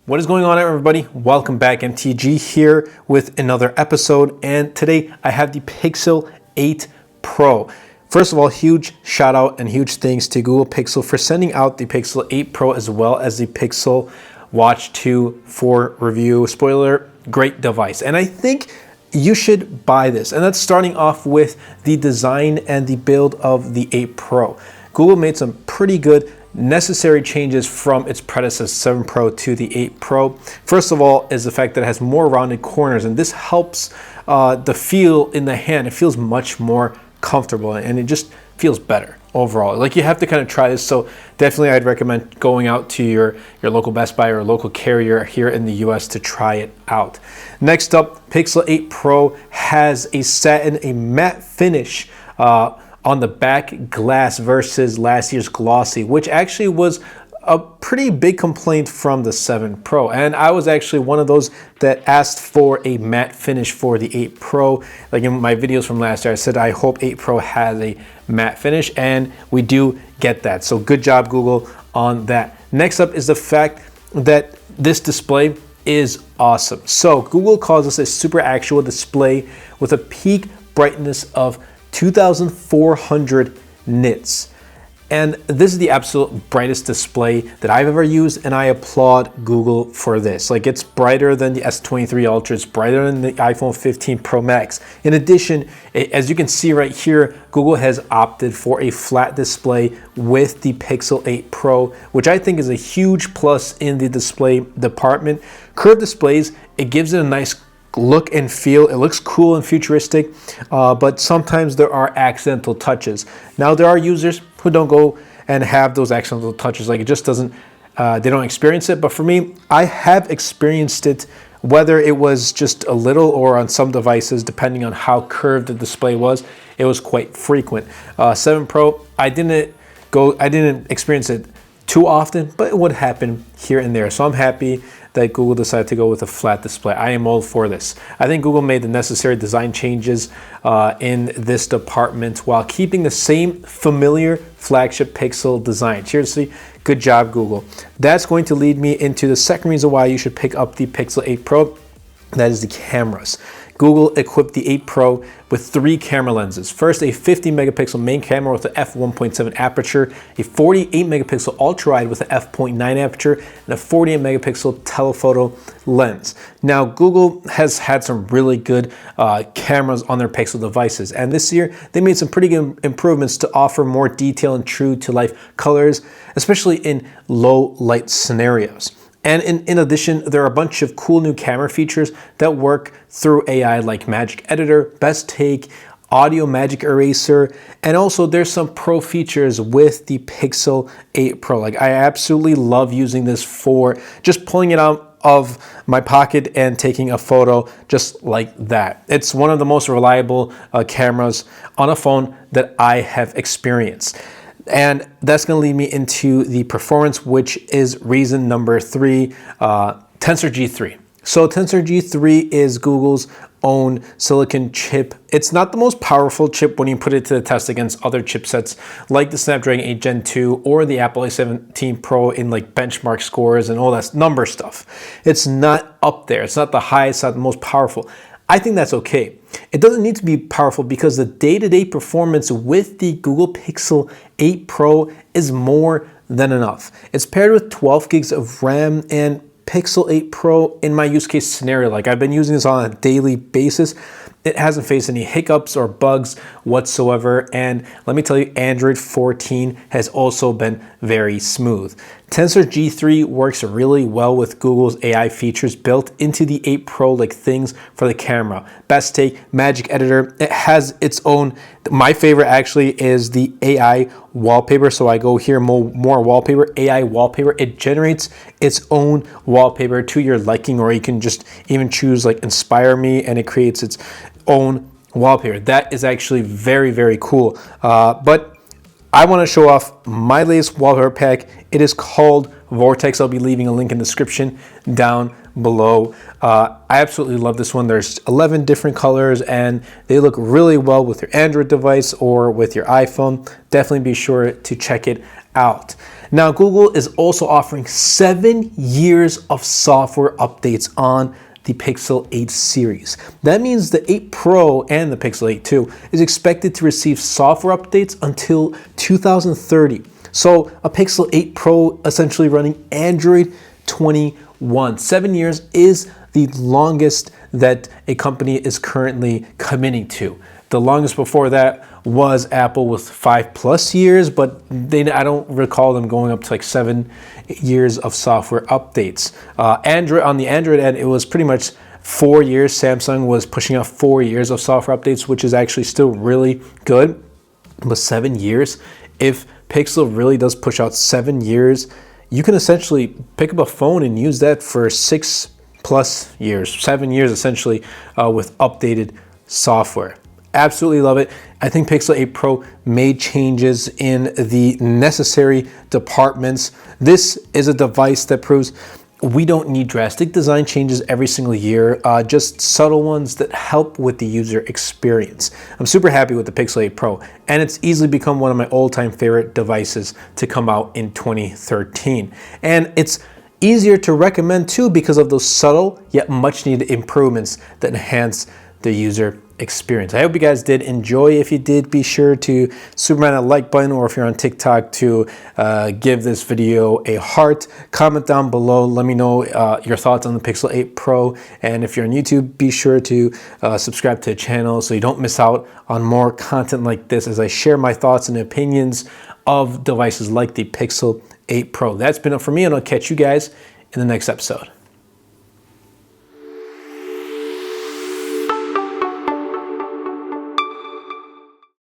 What is going on, everybody? Welcome back. MTG here with another episode, and today I have the Pixel 8 Pro. First of all, huge shout out and huge thanks to Google Pixel for sending out the Pixel 8 Pro as well as the Pixel Watch 2 for review. Spoiler, great device. And I think you should buy this. And that's starting off with the design and the build of the 8 Pro. Google made some pretty good necessary changes from its predecessor 7 Pro to the 8 Pro. First of all is the fact that it has more rounded corners, and this helps the feel in the hand. It feels much more comfortable and it just feels better overall. Like, you have to kind of try this, so definitely I'd recommend going out to your local Best Buy or local carrier here in the US to try it out. Next up, Pixel 8 Pro has a satin, a matte finish on the back glass versus last year's glossy, which actually was a pretty big complaint from the 7 Pro. And I was actually one of those that asked for a matte finish for the 8 Pro. Like in my videos from last year, I said I hope 8 Pro has a matte finish, and we do get that. So good job, Google, on that. Next up is the fact that this display is awesome. So Google calls this a super actual display with a peak brightness of 2,400 nits. And this is the absolute brightest display that I've ever used, and I applaud Google for this. Like, it's brighter than the S23 Ultra, it's brighter than the iPhone 15 Pro Max. In addition, as you can see right here, Google has opted for a flat display with the Pixel 8 Pro, which I think is a huge plus in the display department. Curved displays, it gives it a nice look and feel. It looks cool and futuristic, but sometimes there are accidental touches. Now, there are users who don't go and have those accidental touches. Like, it just doesn't, they don't experience it. But for me, I have experienced it, whether it was just a little or on some devices, depending on how curved the display was, it was quite frequent. 7 Pro, I didn't experience it too often, but it would happen here and there. So I'm happy that Google decided to go with a flat display. I am all for this. I think Google made the necessary design changes in this department while keeping the same familiar flagship Pixel design. Seriously, good job, Google. That's going to lead me into the second reason why you should pick up the Pixel 8 Pro. That is the cameras. Google equipped the 8 Pro with 3 camera lenses. First, a 50 megapixel main camera with an f1.7 aperture, a 48 megapixel ultra wide with an f.9 aperture, and a 48 megapixel telephoto lens. Now, Google has had some really good cameras on their Pixel devices, and this year they made some pretty good improvements to offer more detail and true to life colors, especially in low light scenarios. And in addition, there are a bunch of cool new camera features that work through AI, like Magic Editor, Best Take, Audio Magic Eraser, and also there's some pro features with the Pixel 8 Pro. Like, I absolutely love using this for just pulling it out of my pocket and taking a photo just like that. It's one of the most reliable cameras on a phone that I have experienced. And that's going to lead me into the performance, which is reason number 3, Tensor G3. So Tensor G3 is Google's own silicon chip. It's not the most powerful chip when you put it to the test against other chipsets like the Snapdragon 8 Gen 2 or the Apple A17 Pro in like benchmark scores and all that number stuff. It's not up there. It's not the highest, not the most powerful. I think that's okay. It doesn't need to be powerful because the day-to-day performance with the Google Pixel 8 Pro is more than enough. It's paired with 12 gigs of RAM, and Pixel 8 Pro, in my use case scenario, like I've been using this on a daily basis, it hasn't faced any hiccups or bugs whatsoever. And let me tell you, Android 14 has also been very smooth. Tensor G3 works really well with Google's AI features built into the 8 Pro, like things for the camera, Best Take, Magic Editor. It has its own, my favorite actually is the AI wallpaper. So I go here, more wallpaper, AI wallpaper. It generates its own wallpaper to your liking, or you can just even choose like Inspire Me, and it creates its own wallpaper. That is actually very, very cool. But I want to show off my latest wallpaper pack. It is called Vortex. I'll be leaving a link in the description down below. I absolutely love this one. There's 11 different colors and they look really well with your Android device or with your iPhone. Definitely be sure to check it out. Now, Google is also offering 7 years of software updates on the Pixel 8 series. That means the 8 Pro and the Pixel 8 2 is expected to receive software updates until 2030. So a Pixel 8 Pro essentially running Android 21. 7 years is the longest that a company is currently committing to. The longest before that was Apple with 5+ years, but I don't recall them going up to like 7 years of software updates. On the Android end, it was pretty much 4 years. Samsung was pushing out 4 years of software updates, which is actually still really good. But 7 years, if Pixel really does push out 7 years, you can essentially pick up a phone and use that for 6+ years, 7 years essentially, with updated software. Absolutely love it. I think Pixel 8 Pro made changes in the necessary departments. This is a device that proves we don't need drastic design changes every single year, just subtle ones that help with the user experience. I'm super happy with the Pixel 8 Pro, and it's easily become one of my all-time favorite devices to come out in 2013. And it's easier to recommend too because of those subtle yet much needed improvements that enhance the user experience. I hope you guys did enjoy. If you did, be sure to Superman a like button, or if you're on TikTok, to give this video a heart. Comment down below. Let me know your thoughts on the Pixel 8 Pro. And if you're on YouTube, be sure to subscribe to the channel so you don't miss out on more content like this as I share my thoughts and opinions of devices like the Pixel 8 Pro. That's been it for me, and I'll catch you guys in the next episode.